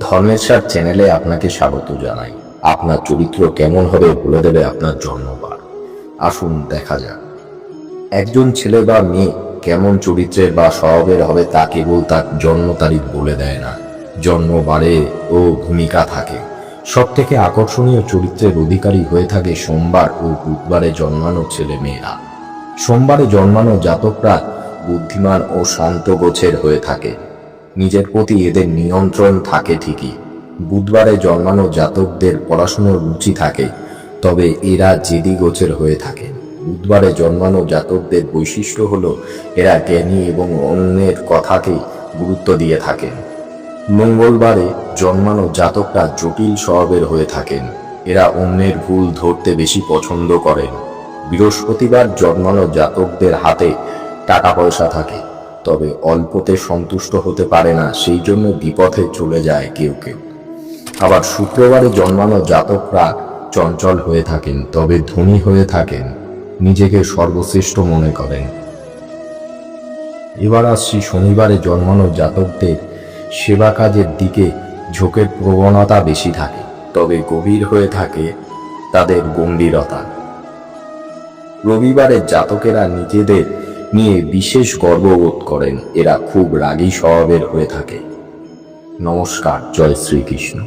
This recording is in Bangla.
ধর্মেশ্বর চ্যানেলে আপনাকে স্বাগত জানাই। আপনার চরিত্র কেমন হবে বলে দেবে আপনার জন্মবার। আসুন দেখা যাক একজন ছেলে বা মেয়ে কেমন চরিত্রের বা স্বভাবের হবে তা কেবল তার জন্ম তারিখ বলে দেয় না, জন্মবারে ও ভূমিকা থাকে। সব থেকে আকর্ষণীয় চরিত্রের অধিকারী হয়ে থাকে সোমবার ও বুধবারে জন্মানো ছেলে মেয়েরা। সোমবারে জন্মানো জাতকরা বুদ্ধিমান ও শান্ত গোছের হয়ে থাকে। নিজের প্রতি এদের নিয়ন্ত্রণ থাকে ঠিকই। বুধবারে জন্মানো জাতকদের পড়াশোনার রুচি থাকে, তবে এরা জেদি গোছের হয়ে থাকে। বুধবারে জন্মানো জাতকদের বৈশিষ্ট্য হলো এরা জ্ঞানী এবং অন্যের কথাকে গুরুত্ব দিয়ে থাকেন। মঙ্গলবারে জন্মানো জাতকরা জটিল স্বভাবের হয়ে থাকেন। এরা অন্যের ভুল ধরতে বেশি পছন্দ করেন। বৃহস্পতিবার জন্মানো জাতকদের হাতে টাকা পয়সা থাকে, তবে অল্পতে সন্তুষ্ট হতে পারে না, সেই জন্য বিপথে চলে যায় কেউ কেউ। আবার শুক্রবারে জন্মানো জাতকরা চঞ্চল হয়ে থাকেন, তবে ধনী হয়ে থাকেন, নিজেকে সর্বশ্রেষ্ঠ মনে করেন। এবার আসছি শনিবারে জন্মানো জাতকদের সেবা কাজের দিকে ঝোঁকের প্রবণতা বেশি থাকে, তবে গভীর হয়ে থাকে তাদের গম্ভীরতা। রবিবারের জাতকেরা নিজেদের নিয়ে বিশেষ গর্ববোধ করেন। এরা খুব রাগী স্বভাবের হয়ে থাকে। নমস্কার, জয় শ্রীকৃষ্ণ।